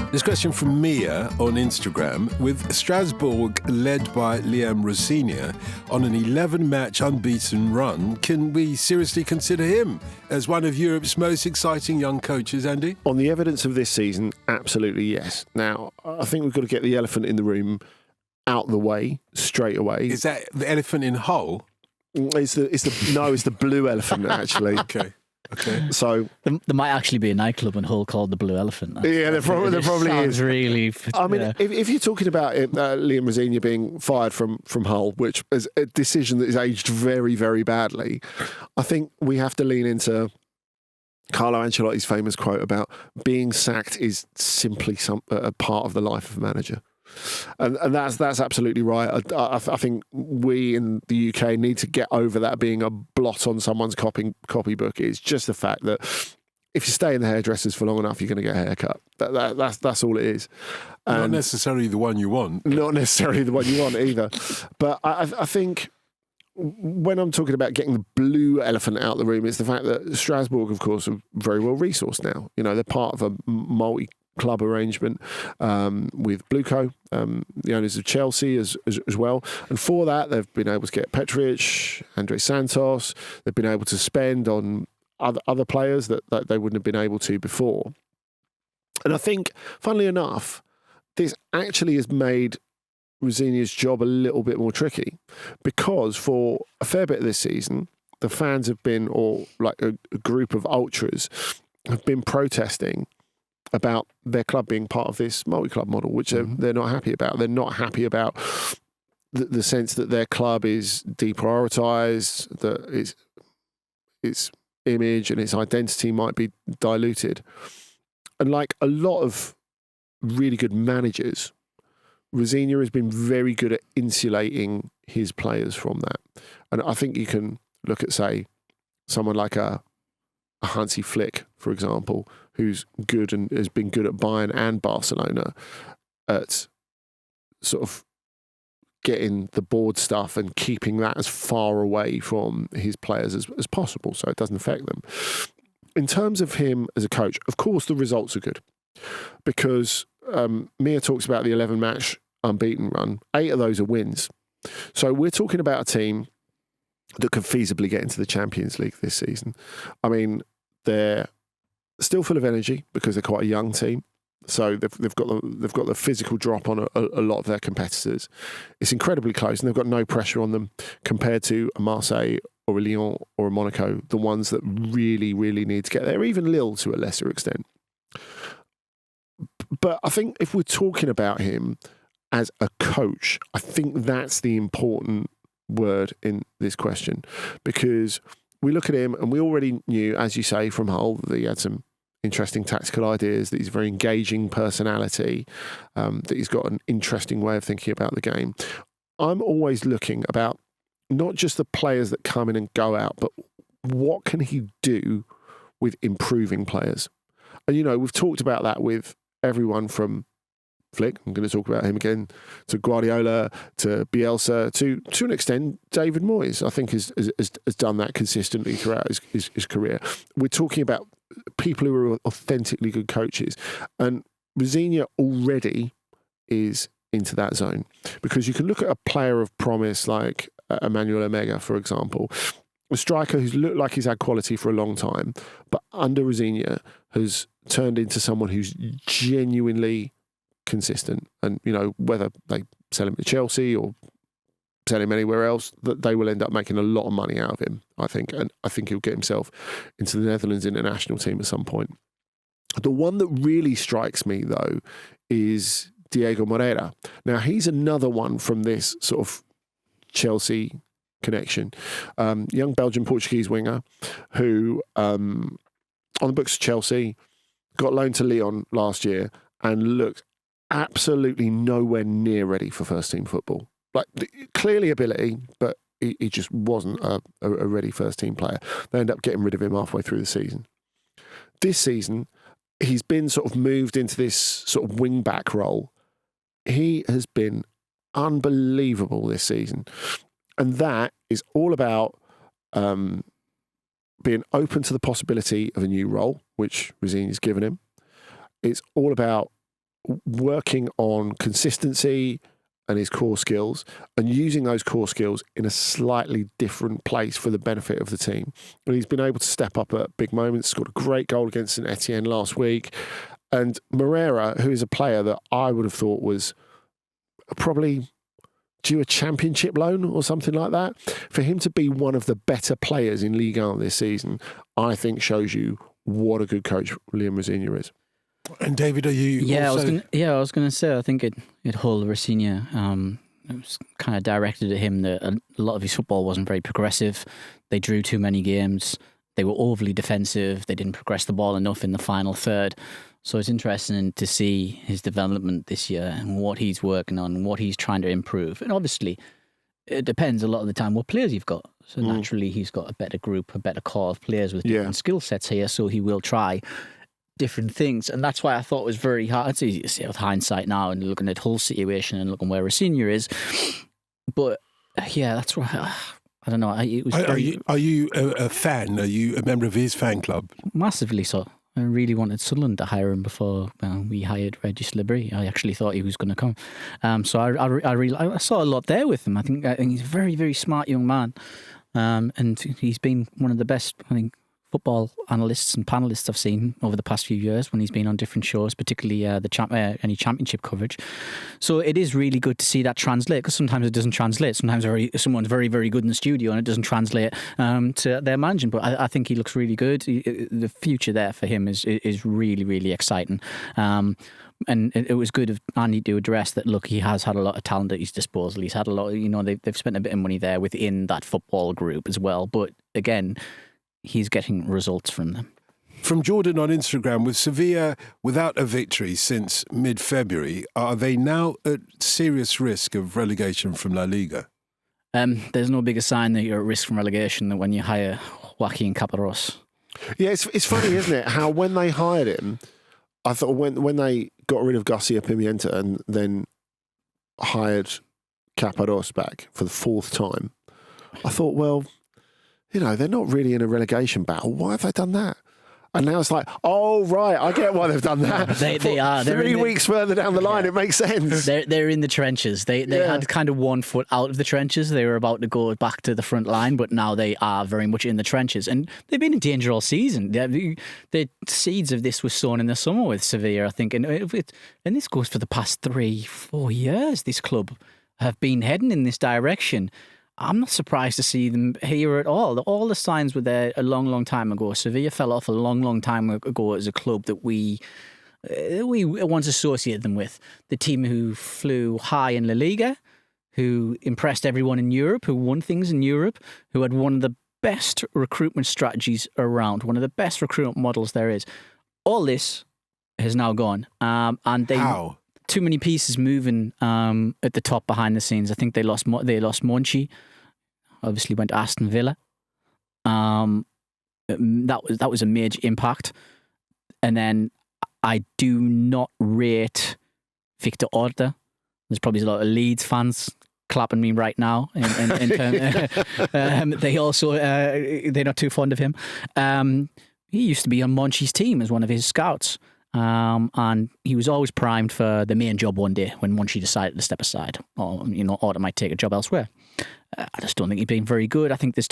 This question from Mia on Instagram. With Strasbourg led by Liam Rosenior on an 11-match unbeaten run, can we seriously consider him as one of Europe's most exciting young coaches, Andy? On the evidence of this season, absolutely yes. Now, I think we've got to get the elephant in the room out the way straight away. Is that the elephant in Hull? It's the blue elephant, actually. Okay. So there might actually be a nightclub in Hull called the Blue Elephant. Yeah, there probably is. Really. I mean, if you're talking about Liam Rosenior being fired from Hull, which is a decision that is aged very, very badly, I think we have to lean into Carlo Ancelotti's famous quote about being sacked is simply a part of the life of a manager. And that's absolutely right. I think we in the UK need to get over that being a blot on someone's copybook. It's just the fact that if you stay in the hairdressers for long enough, you're going to get a haircut. That's all it is. And not necessarily the one you want. Not necessarily the one you want either. But I think when I'm talking about getting the blue elephant out of the room, it's the fact that Strasbourg, of course, are very well resourced now. You know, they're part of a multi-club arrangement with Blueco, the owners of Chelsea as well. And for that, they've been able to get Petric, Andre Santos. They've been able to spend on other players that they wouldn't have been able to before. And I think, funnily enough, this actually has made Rosenior's job a little bit more tricky, because for a fair bit of this season, the fans have been, or like a group of ultras, have been protesting about their club being part of this multi-club model, which they're not happy about. They're not happy about the sense that their club is deprioritised, that its image and its identity might be diluted. And like a lot of really good managers, Rosenior has been very good at insulating his players from that. And I think you can look at, say, someone like a Hansi Flick, for example, who's good and has been good at Bayern and Barcelona at sort of getting the board stuff and keeping that as far away from his players as possible so it doesn't affect them. In terms of him as a coach, of course, the results are good, because Mia talks about the 11-match unbeaten run. 8 of those are wins. So we're talking about a team that could feasibly get into the Champions League this season. I mean, they're still full of energy because they're quite a young team. So they've got the physical drop on a lot of their competitors. It's incredibly close, and they've got no pressure on them compared to a Marseille or a Lyon or a Monaco, the ones that really, really need to get there, even Lille to a lesser extent. But I think if we're talking about him as a coach, I think that's the important word in this question, because we look at him and we already knew, as you say, from Hull, that he had some interesting tactical ideas, that he's a very engaging personality, that he's got an interesting way of thinking about the game. I'm always looking about not just the players that come in and go out, but what can he do with improving players? And, you know, we've talked about that with everyone from Flick, I'm going to talk about him again, to Guardiola, to Bielsa, to an extent, David Moyes, I think has done that consistently throughout his career. We're talking about people who are authentically good coaches. And Rosenior already is into that zone, because you can look at a player of promise like Emmanuel Omega, for example, a striker who's looked like he's had quality for a long time, but under Rosenior has turned into someone who's genuinely consistent. And, you know, whether they sell him to Chelsea or sell him anywhere else, that they will end up making a lot of money out of him, I think. And I think he'll get himself into the Netherlands international team at some point. The one that really strikes me, though, is Diego Moreira. Now, he's another one from this sort of Chelsea connection. Young Belgian Portuguese winger who, on the books of Chelsea, got loaned to Lyon last year and looked absolutely nowhere near ready for first team football. Like, clearly ability, but he just wasn't a ready first team player. They ended up getting rid of him halfway through the season. This season, he's been sort of moved into this sort of wing back role. He has been unbelievable this season. And that is all about being open to the possibility of a new role, which Rosenior's given him. It's all about working on consistency and his core skills and using those core skills in a slightly different place for the benefit of the team. And he's been able to step up at big moments, scored a great goal against St Etienne last week. And Moreira, who is a player that I would have thought was probably due a championship loan or something like that, for him to be one of the better players in Ligue 1 this season, I think shows you what a good coach Liam Rosenior is. And David, are you? Yeah, also... I was going to say, I think it Hull Rosenior, it was kind of directed at him that a lot of his football wasn't very progressive. They drew too many games. They were overly defensive. They didn't progress the ball enough in the final third. So it's interesting to see his development this year and what he's working on, what he's trying to improve. And obviously, it depends a lot of the time what players you've got. So naturally, he's got a better group, a better core of players with different skill sets here. So he will try different things. And that's why I thought it was very hard. It's easy to say with hindsight now and looking at Hull's situation and looking where Rosenior is. But yeah, that's why I don't know. Are you a fan? Are you a member of his fan club? Massively so. I really wanted Sunderland to hire him before we hired Regis Libri. I actually thought he was going to come. So I saw a lot there with him. I think he's a very, very smart young man. And he's been one of the best, I think, football analysts and panelists I've seen over the past few years when he's been on different shows, particularly any championship coverage. So it is really good to see that translate, because sometimes it doesn't translate. Sometimes someone's very, very good in the studio and it doesn't translate to their managing. But I think he looks really good. The future there for him is really, really exciting. And it was good of Andy to address that. Look, he has had a lot of talent at his disposal. He's had a lot. They've spent a bit of money there within that football group as well. But again, he's getting results from them. From Jordan on Instagram, with Sevilla without a victory since mid-February, are they now at serious risk of relegation from La Liga? There's no bigger sign that you're at risk from relegation than when you hire Joaquin Caparrós. Yeah, it's funny, isn't it? How when they hired him, I thought when they got rid of Garcia Pimienta and then hired Caparrós back for the fourth time, I thought, well, they're not really in a relegation battle. Why have they done that? And now it's like, oh, right, I get why they've done that. They are. 3 weeks further down the line, it makes sense. They're in the trenches. They had kind of 1 foot out of the trenches. They were about to go back to the front line, but now they are very much in the trenches. And they've been in danger all season. The seeds of this were sown in the summer with Sevilla, I think. And this goes for the past 3-4 years. This club have been heading in this direction. I'm not surprised to see them here at all. All the signs were there a long, long time ago. Sevilla fell off a long, long time ago as a club that we once associated them with. The team who flew high in La Liga, who impressed everyone in Europe, who won things in Europe, who had one of the best recruitment strategies around, one of the best recruitment models there is. All this has now gone. And they... How? Too many pieces moving at the top behind the scenes. I think they lost Monchi. Obviously went to Aston Villa. That was a major impact. And then I do not rate Victor Orta. There's probably a lot of Leeds fans clapping me right now. They also they're not too fond of him. He used to be on Monchi's team as one of his scouts. And he was always primed for the main job one day when Monchi decided to step aside, or Orta might take a job elsewhere. I just don't think he's been very good. I think there's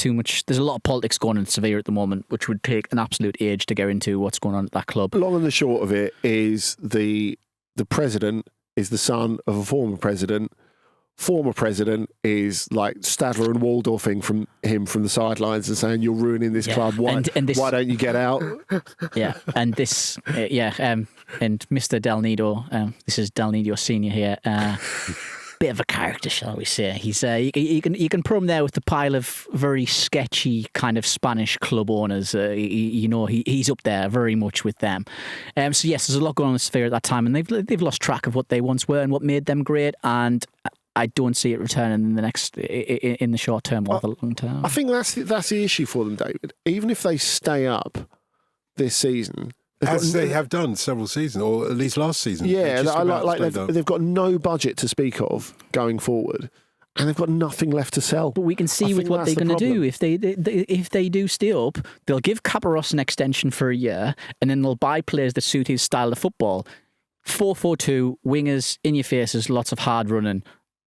a lot of politics going on in Sevilla at the moment, which would take an absolute age to go into what's going on at that club. Long and the short of it is the president is the son of a former president. Former president is like Stadler and Waldorfing from the sidelines and saying, you're ruining this club. Why don't you get out? Yeah, and this, and Mr. Del Nido, this is Del Nido Senior here, bit of a character, shall we say. He's you can put him there with the pile of very sketchy kind of Spanish club owners. He's up there very much with them. So yes, there's a lot going on in Sevilla at that time, and they've lost track of what they once were and what made them great, and I don't see it returning in the short term or the long term. I think that's the issue for them, David. Even if they stay up this season, as they have done several seasons, or at least last season. Yeah, they've got no budget to speak of going forward, and they've got nothing left to sell. But we can see with what they're going to do. If they do stay up, they'll give Caparrós an extension for a year, and then they'll buy players that suit his style of football. 4-4-2, wingers in your faces, lots of hard running,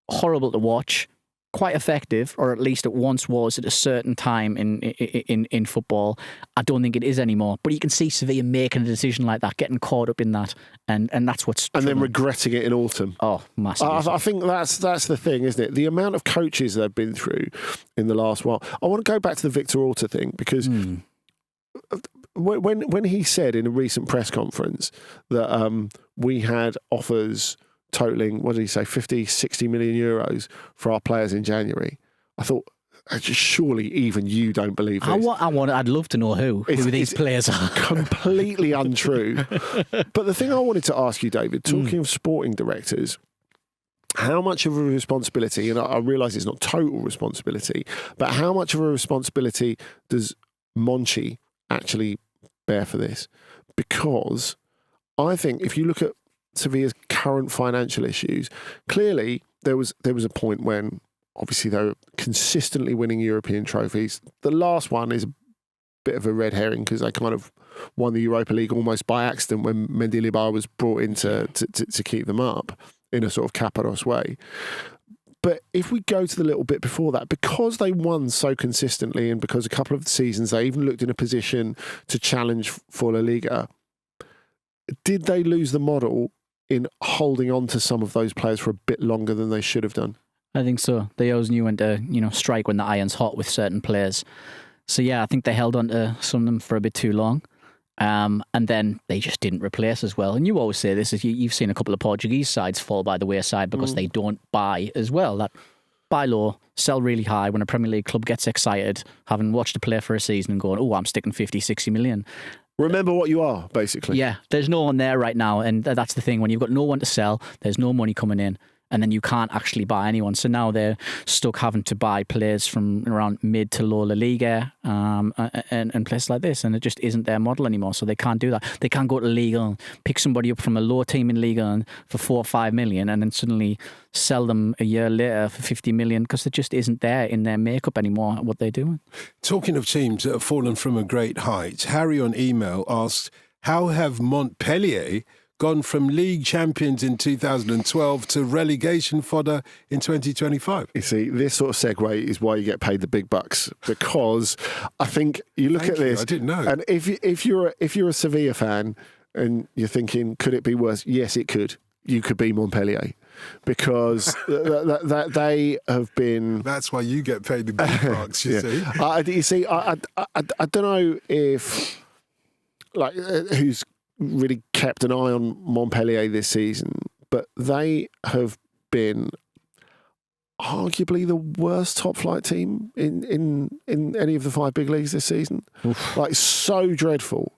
horrible to watch. Quite effective, or at least it once was at a certain time in football. I don't think it is anymore. But you can see Sevilla making a decision like that, getting caught up in that, and that's what's and then regretting it in autumn. Oh, massively. I think that's the thing, isn't it? The amount of coaches they've been through in the last while. I want to go back to the Victor Orta thing because when he said in a recent press conference that we had offers totaling, what did he say, 50, 60 million euros for our players in January. I thought, surely even you don't believe this. I'd love to know who these players are. Completely untrue. But the thing I wanted to ask you, David, talking of sporting directors, how much of a responsibility, and I realise it's not total responsibility, but how much of a responsibility does Monchi actually bear for this? Because I think if you look at Sevilla's current financial issues, clearly there was a point when obviously they were consistently winning European trophies. The last one is a bit of a red herring because they kind of won the Europa League almost by accident when Mendilibar was brought in to keep them up in a sort of Caparros way. But if we go to the little bit before that, because they won so consistently and because a couple of the seasons they even looked in a position to challenge for La Liga, did they lose the model in holding on to some of those players for a bit longer than they should have done? I think so. They always knew when to, strike when the iron's hot with certain players. So yeah, I think they held on to some of them for a bit too long. And then they just didn't replace as well. And you always say this, is you've seen a couple of Portuguese sides fall by the wayside because they don't buy as well. That buy low, sell really high when a Premier League club gets excited, having watched a player for a season and going, oh, I'm sticking 50, 60 million. Remember what you are, basically. Yeah, there's no one there right now. And that's the thing. When you've got no one to sell, there's no money coming in. And then you can't actually buy anyone. So now they're stuck having to buy players from around mid to low La Liga and places like this. And it just isn't their model anymore. So they can't do that. They can't go to Liga and pick somebody up from a low team in Liga for 4 or 5 million and then suddenly sell them a year later for 50 million because it just isn't there in their makeup anymore, what they're doing. Talking of teams that have fallen from a great height, Harry on email asked, how have Montpellier gone from league champions in 2012 to relegation fodder in 2025? You see, this sort of segue is why you get paid the big bucks, because I think you look at this. I didn't know. And if you're a Sevilla fan and you're thinking, could it be worse? Yes, it could. You could be Montpellier, because that they have been. That's why you get paid the big bucks. You see. You see, I don't know if who's really kept an eye on Montpellier this season, but they have been arguably the worst top flight team in any of the 5 big leagues this season. Oof. Like, so dreadful.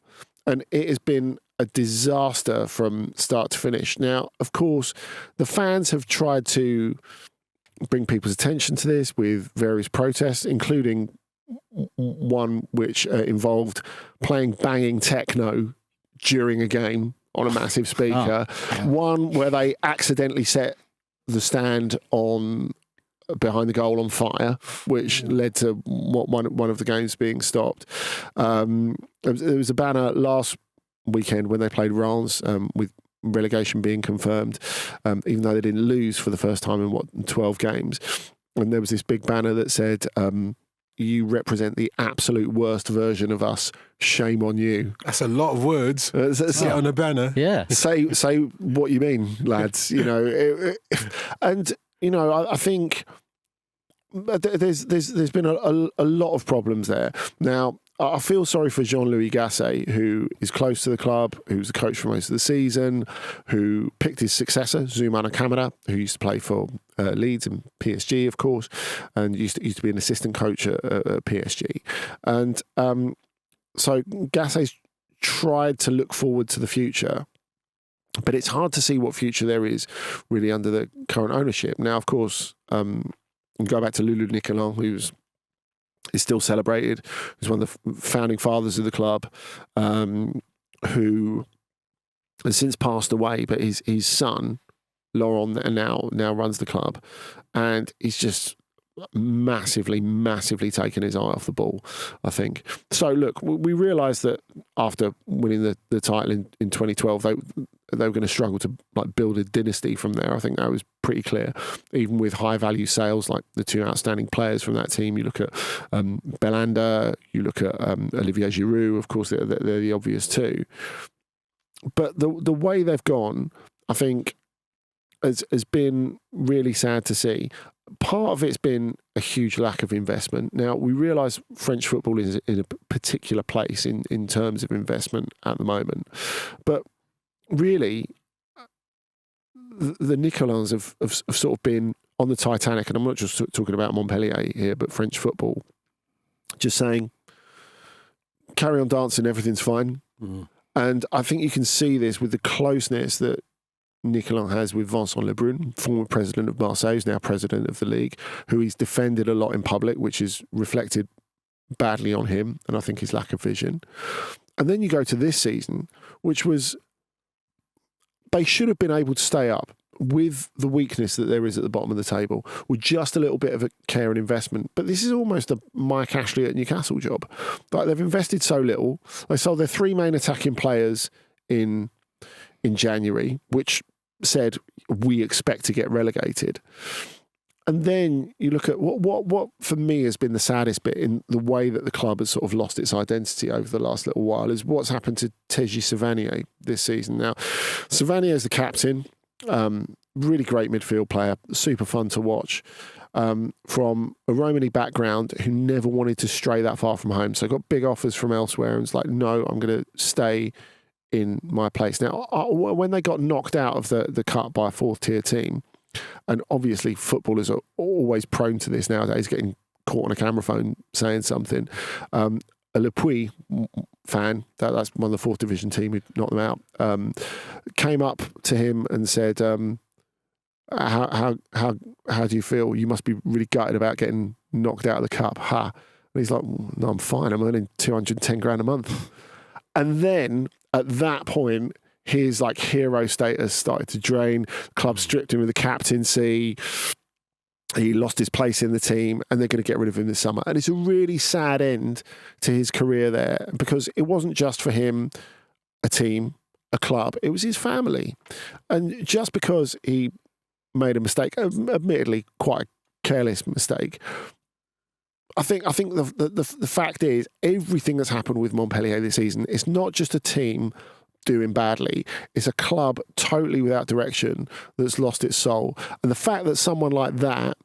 And it has been a disaster from start to finish. Now, of course, the fans have tried to bring people's attention to this with various protests, including one which involved playing banging techno during a game on a massive speaker. One where they accidentally set the stand on behind the goal on fire, which led to one of the games being stopped. There was a banner last weekend when they played Reims, with relegation being confirmed, even though they didn't lose for the first time in 12 games. And there was this big banner that said, you represent the absolute worst version of us. Shame on you. That's a lot of words. On a banner. Yeah. Say what you mean, lads. And I think there's been a lot of problems there. Now, I feel sorry for Jean-Louis Gasset, who is close to the club, who was the coach for most of the season, who picked his successor, Zoumana Kamara, who used to play for Leeds and PSG, of course, and used to be an assistant coach at PSG. And so Gasset's tried to look forward to the future, but it's hard to see what future there is really under the current ownership. Now, of course, go back to Loulou Nicolin, who's is still celebrated. He's one of the founding fathers of the club, who has since passed away, but his son, Laurent, now runs the club, and he's just massively taken his eye off the ball, I think. So look, we realised that after winning the title in 2012, they were going to struggle to like build a dynasty from there. I think that was pretty clear. Even with high value sales, like the two outstanding players from that team, you look at Belanda, you look at Olivier Giroud. Of course, they're the obvious two. But the way they've gone, I think, has been really sad to see. Part of it's been a huge lack of investment. Now, we realise French football is in a particular place in terms of investment at the moment. But really, the Nicolins have sort of been on the Titanic, and I'm not just talking about Montpellier here, but French football, just saying, carry on dancing, everything's fine. Mm. And I think you can see this with the closeness that Nicolin has with Vincent Lebrun, former president of Marseille, who's now president of the Ligue, who he's defended a lot in public, which is reflected badly on him, and I think his lack of vision. And then you go to this season, which was, they should have been able to stay up with the weakness that there is at the bottom of the table, with just a little bit of a care and investment. But this is almost a Mike Ashley at Newcastle job. Like, they've invested so little. They sold their three main attacking players in January, which said we expect to get relegated. And then you look at what for me has been the saddest bit in the way that the club has sort of lost its identity over the last little while is what's happened to Teji Savanier this season. Now, Savanier is the captain, really great midfield player, super fun to watch, from a Romani background who never wanted to stray that far from home. So got big offers from elsewhere and was like, no, I'm going to stay in my place. Now, when they got knocked out of the cup by a fourth tier team, and obviously footballers are always prone to this nowadays, getting caught on a camera phone saying something. A Le Puy fan, that's one of the fourth division team who knocked them out, came up to him and said, how do you feel? You must be really gutted about getting knocked out of the cup. Ha. And he's like, no, I'm fine. I'm earning 210 grand a month. And then at that point, his like hero status started to drain. The club stripped him of the captaincy. He lost his place in the team, and they're going to get rid of him this summer. And it's a really sad end to his career there, because it wasn't just for him, a team, a club. It was his family. And just because he made a mistake, admittedly quite a careless mistake, I think the fact is, everything that's happened with Montpellier this season, it's not just a team doing badly, it's a club totally without direction that's lost its soul. And the fact that someone like that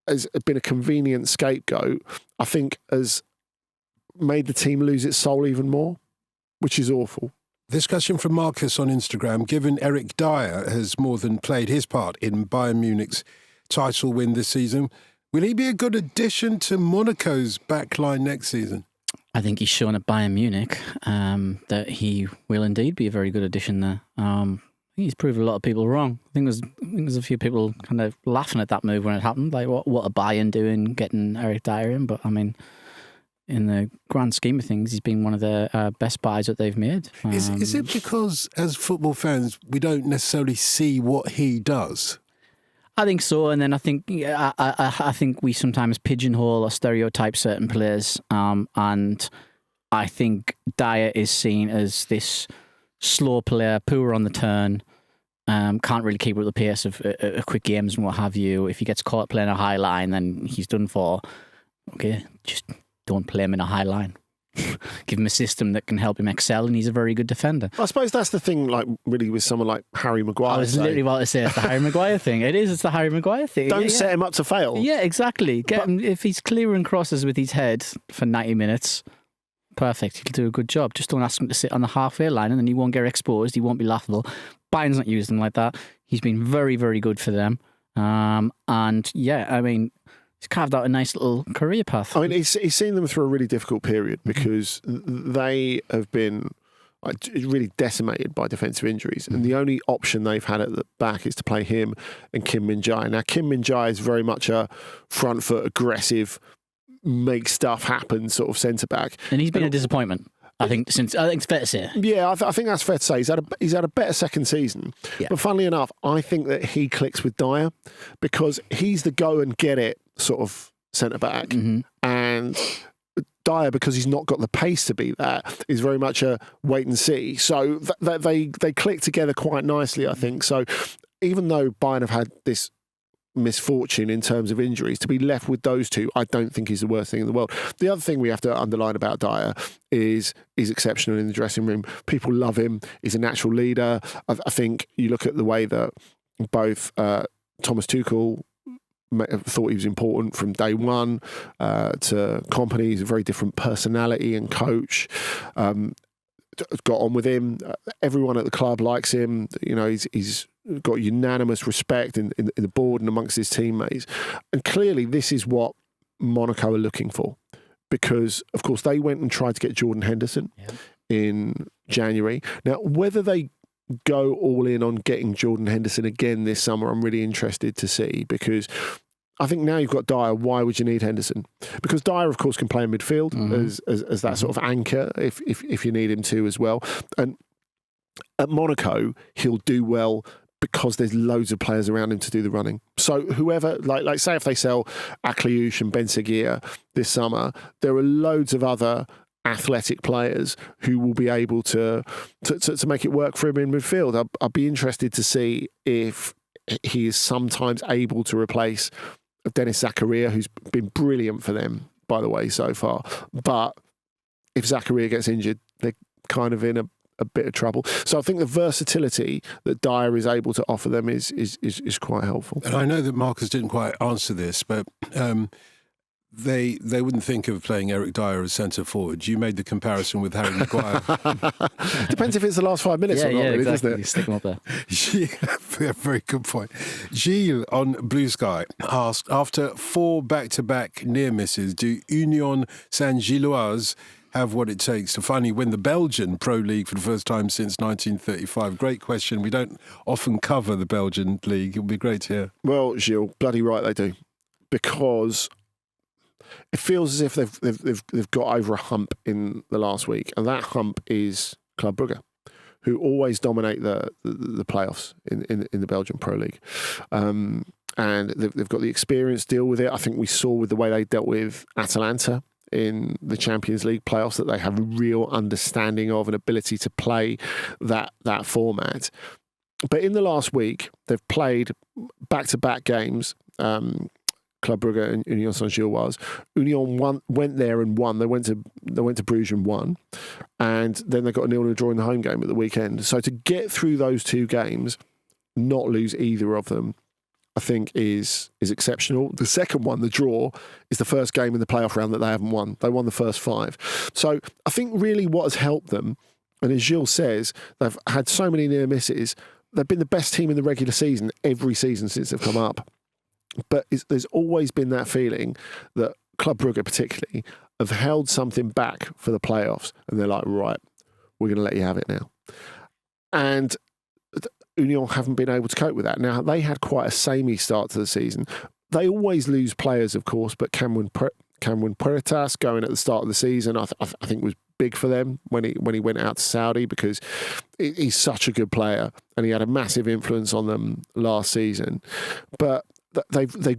has been a convenient scapegoat, I think has made the team lose its soul even more, which is awful. This question from Marcus on Instagram: given Eric Dier has more than played his part in Bayern Munich's title win this season, will he be a good addition to Monaco's backline next season? I think he's shown at Bayern Munich that he will indeed be a very good addition there. I think he's proved a lot of people wrong. I think there's a few people kind of laughing at that move when it happened. Like, what are Bayern doing getting Eric Dier in? But I mean, in the grand scheme of things, he's been one of the best buys that they've made. Is it because, as football fans, we don't necessarily see what he does? I think so, and then I think I think we sometimes pigeonhole or stereotype certain players, and I think Dier is seen as this slow player, poor on the turn, can't really keep up with the pace of quick games and what have you. If he gets caught playing a high line, then he's done for. Okay, just don't play him in a high line. Give him a system that can help him excel, and he's a very good defender. I suppose that's the thing, like, really, with someone like Harry Maguire. I was literally about to say it's the Harry Maguire thing. It's the Harry Maguire thing. Don't set him up to fail. Yeah, exactly. Get him, if he's clearing crosses with his head for 90 minutes, perfect. He'll do a good job. Just don't ask him to sit on the halfway line, and then he won't get exposed. He won't be laughable. Bayern's not used him like that. He's been very, very good for them. And yeah, I mean, he's carved out a nice little career path. I mean, he's seen them through a really difficult period because they have been really decimated by defensive injuries. And the only option they've had at the back is to play him and Kim Min-jae. Now, Kim Min-jae is very much a front foot, aggressive, make stuff happen sort of centre-back. And he's been a disappointment. I think it's fair to say. Yeah, I think that's fair to say. He's had a better second season. Yeah. But funnily enough, I think that he clicks with Dier because he's the go and get it sort of centre-back. Mm-hmm. And Dier, because he's not got the pace to be that, is very much a wait and see. So they click together quite nicely, I think. So even though Bayern have had this misfortune in terms of injuries, to be left with those two, I don't think is the worst thing in the world. The other thing we have to underline about Dier is he's exceptional in the dressing room. People love him. He's a natural leader. I think you look at the way that both Thomas Tuchel thought he was important from day one to Kompany. He's a very different personality and coach. Got on with him. Everyone at the club likes him. You know, he's got unanimous respect in the board and amongst his teammates. And clearly this is what Monaco are looking for, because, of course, they went and tried to get Jordan Henderson in January. Now, whether they go all in on getting Jordan Henderson again this summer, I'm really interested to see, because I think now you've got Dier, why would you need Henderson? Because Dier, of course, can play in midfield as that sort of anchor if you need him to as well. And at Monaco, he'll do well because there's loads of players around him to do the running. So whoever, like say if they sell Akliouche and Ben Seguir this summer, there are loads of other athletic players who will be able to make it work for him in midfield. I'd be interested to see if he is sometimes able to replace Dennis Zakaria, who's been brilliant for them, by the way, so far. But if Zakaria gets injured, they're kind of in a bit of trouble. So I think the versatility that Dier is able to offer them is quite helpful. And I know that Marcus didn't quite answer this, but they wouldn't think of playing Eric Dier as centre forward. You made the comparison with Harry Maguire. Depends if it's the last 5 minutes or not, really, exactly. doesn't it? Stick him up there. Very good point. Gilles on Blue Sky asked, after 4 back-to-back near misses, do Union Saint-Gilloise have what it takes to finally win the Belgian Pro League for the first time since 1935? Great question. We don't often cover the Belgian League. It would be great to hear. Well, Gilles, bloody right they do. Because it feels as if they've got over a hump in the last week. And that hump is Club Brugge, who always dominate the playoffs in the Belgian Pro League. And they've got the experience to deal with it. I think we saw with the way they dealt with Atalanta in the Champions League playoffs that they have a real understanding of and ability to play that format. But in the last week, they've played back-to-back games, Club Brugge and Union Saint-Gilloise. Union went there and won. They went to Bruges and won. And then they got a 0-0 draw in the home game at the weekend. So to get through those 2 games, not lose either of them, I think is exceptional. The second one, the draw, is the first game in the playoff round that they haven't won. They won the first 5. So I think really what has helped them, and as Gilles says, they've had so many near misses. They've been the best team in the regular season every season since they've come up. But there's always been that feeling that Club Brugge particularly have held something back for the playoffs, and they're like, right, we're going to let you have it now. And Union haven't been able to cope with that. Now, they had quite a samey start to the season. They always lose players, of course, but Cameron Puertas going at the start of the season, I think was big for them when he went out to Saudi, because he's such a good player and he had a massive influence on them last season. But they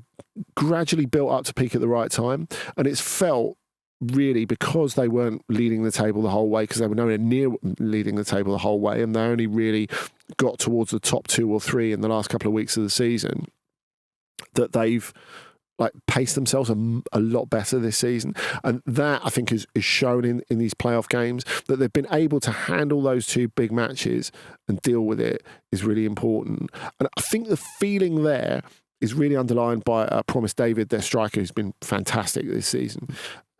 gradually built up to peak at the right time, and it's felt really because they weren't leading the table the whole way, because they were nowhere near leading the table the whole way, and they only really got towards the top 2 or 3 in the last couple of weeks of the season, that they've paced themselves a lot better this season. And that, I think, is shown in these playoff games, that they've been able to handle those 2 big matches and deal with it is really important. And I think the feeling there is really underlined by Promise David, their striker, who's been fantastic this season.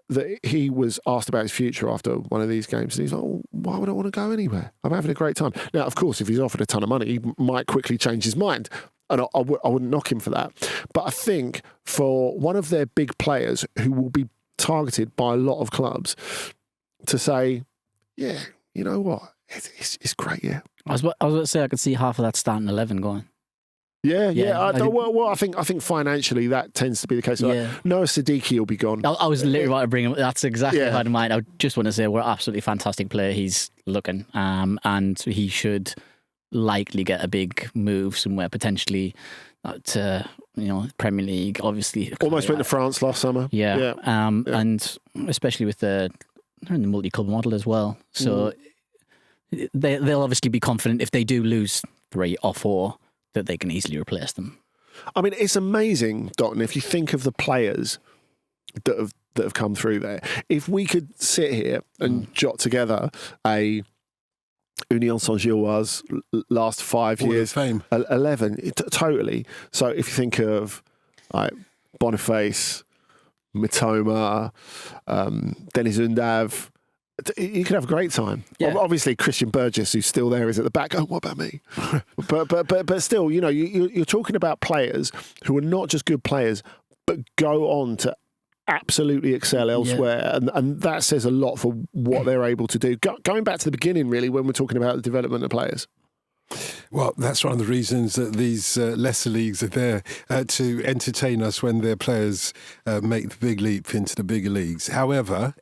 That he was asked about his future after one of these games, and he's like, oh, why would I want to go anywhere? I'm having a great time. Now, of course, if he's offered a ton of money, he might quickly change his mind, and I wouldn't knock him for that. But I think for one of their big players who will be targeted by a lot of clubs to say, yeah, you know what, it's great, yeah. I was about to say I could see half of that starting 11 going. Yeah. I think financially that tends to be the case. Noah Siddiqui will be gone. I was literally about to bring him. That's exactly what I had in mind. I just want to say what an absolutely fantastic player he's looking, and he should likely get a big move somewhere, potentially to Premier League, obviously. Almost went to France last summer. Yeah. And especially with they're in the multi-club model as well. So they'll obviously be confident if they do lose 3 or 4 that they can easily replace them. I mean, it's amazing, Dotton, if you think of the players that have come through there. If we could sit here and jot together a Union Saint-Gilloise last 5 years, fame. 11, totally. So if you think of like Boniface, Mitoma, Denis Undav, you could have a great time. Yeah. Obviously, Christian Burgess, who's still there, is at the back. Oh, what about me? but still, you're talking about players who are not just good players, but go on to absolutely excel elsewhere, and that says a lot for what they're able to do. Going back to the beginning, really, when we're talking about the development of players. Well, that's one of the reasons that these lesser leagues are there to entertain us when their players make the big leap into the bigger leagues. However,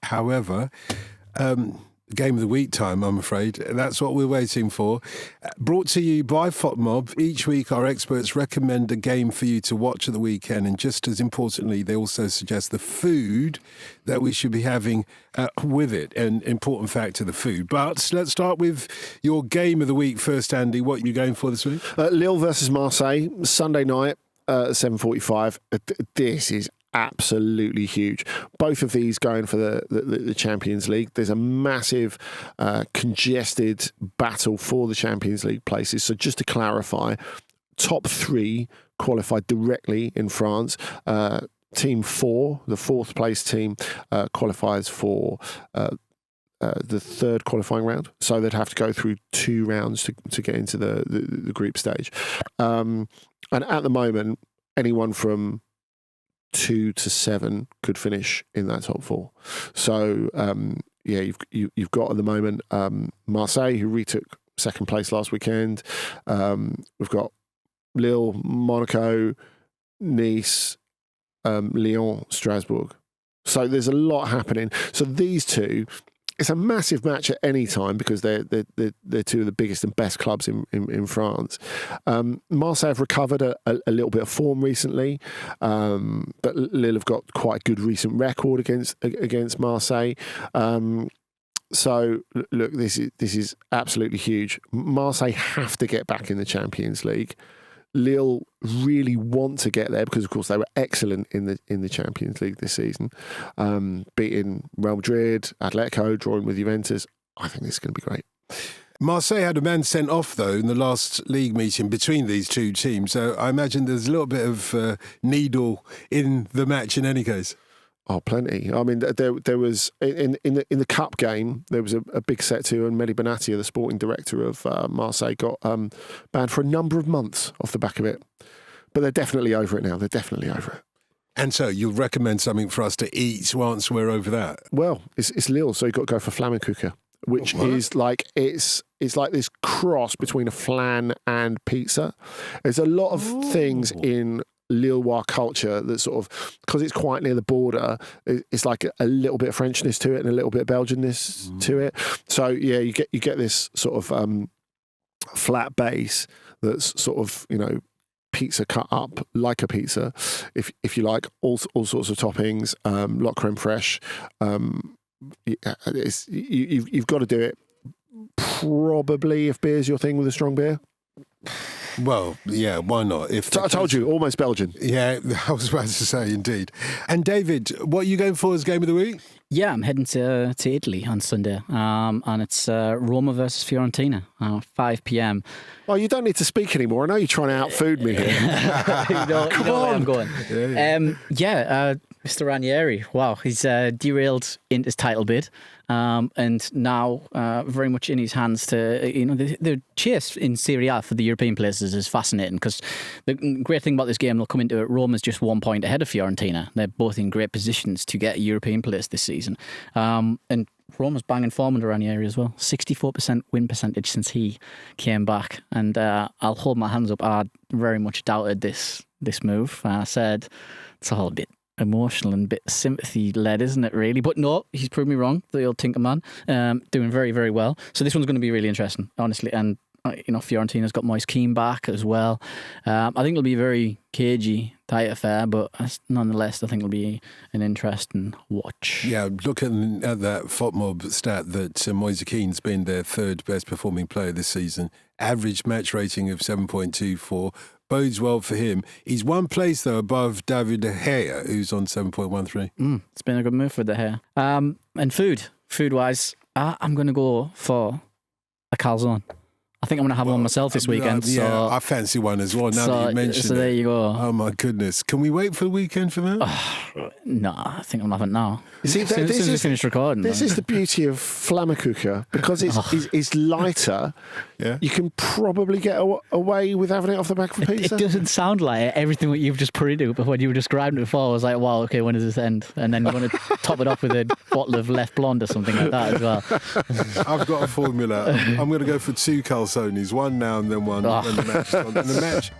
Game of the Week time, I'm afraid. That's what we're waiting for. Brought to you by FotMob. Each week, our experts recommend a game for you to watch at the weekend. And just as importantly, they also suggest the food that we should be having with it. An important factor, the food. But let's start with your Game of the Week first, Andy. What are you going for this week? Lille versus Marseille, Sunday night, 7:45. This is absolutely huge. Both of these going for the Champions League. There's a massive congested battle for the Champions League places. So just to clarify, top 3 qualified directly in France. Team 4, the 4th place team, qualifies for the 3rd qualifying round. So they'd have to go through 2 rounds to get into the group stage. And at the moment, anyone from 2 to 7 could finish in that top 4. So you've got at the moment Marseille, who retook 2nd place last weekend. We've got Lille, Monaco, Nice, Lyon, Strasbourg. So there's a lot happening. So these two, it's a massive match at any time because they're 2 of the biggest and best clubs in France. Marseille have recovered a little bit of form recently, but Lille have got quite a good recent record against Marseille. So look, this is absolutely huge. Marseille have to get back in the Champions League. Lille really want to get there because, of course, they were excellent in the Champions League this season, beating Real Madrid, Atletico, drawing with Juventus. I think this is going to be great. Marseille had a man sent off, though, in the last league meeting between these 2 teams. So I imagine there's a little bit of needle in the match in any case. Oh, plenty. I mean, there was in the cup game. There was a big set to, and Mehdi Benatia, the sporting director of Marseille, got banned for a number of months off the back of it. But they're definitely over it now. They're definitely over it. And so you'll recommend something for us to eat once we're over that? Well, it's Lille, so you've got to go for Flammkuchen, which is like it's like this cross between a flan and pizza. There's a lot of things in Lillois culture that sort of, because it's quite near the border, it's like a little bit of Frenchness to it and a little bit of Belgianness to it. So yeah, you get this sort of flat base that's sort of, pizza cut up like a pizza, if you like, all sorts of toppings, lot creme fraiche. You've got to do it. Probably if beer's your thing, with a strong beer. Well, yeah, why not? I told you, almost Belgian. Yeah, I was about to say, indeed. And David, what are you going for as Game of the Week? Yeah, I'm heading to Italy on Sunday, and it's Roma versus Fiorentina, 5 p.m. Oh, you don't need to speak anymore. I know you're trying to outfood me here. you know where I'm going. Mr. Ranieri, wow, he's derailed in his title bid. And now very much in his hands to, the chase in Serie A for the European places is fascinating, because the great thing about this game, they'll come into it, Roma's just 1 point ahead of Fiorentina. They're both in great positions to get a European place this season. And Roma's banging form under Ranieri as well. 64% win percentage since he came back. And I'll hold my hands up. I very much doubted this move. I said it's all a bit emotional and a bit sympathy-led, isn't it, really? But no, he's proved me wrong, the old Tinkerman, doing very, very well. So this one's going to be really interesting, honestly. And Fiorentina's got Moise Keane back as well. I think it'll be a very cagey, tight affair, but nonetheless, I think it'll be an interesting watch. Yeah, looking at that FotMob stat that Moise Keane's been their third best performing player this season. Average match rating of 7.24. Bodes well for him. He's one place, though, above David De Gea, who's on 7.13. It's been a good move for De Gea. And food-wise, I'm going to go for a calzone. I think I'm going to have one myself this weekend. Yeah, I fancy one as well, now that you mentioned it. So there you go. Oh, my goodness. Can we wait for the weekend for that? No, I think I'm having it now. You see, as soon as we finish recording. This is the beauty of Flammekuchen. Because it's lighter, you can probably get away with having it off the back of a pizza. It doesn't sound like it. Everything that you've just put into it, but when you were describing it before, I was like, wow, okay, when does this end? And then you want to top it off with a bottle of Left Blonde or something like that as well. I've got a formula. I'm going to go for 2 calzones, one now and then one when the match is on. And the match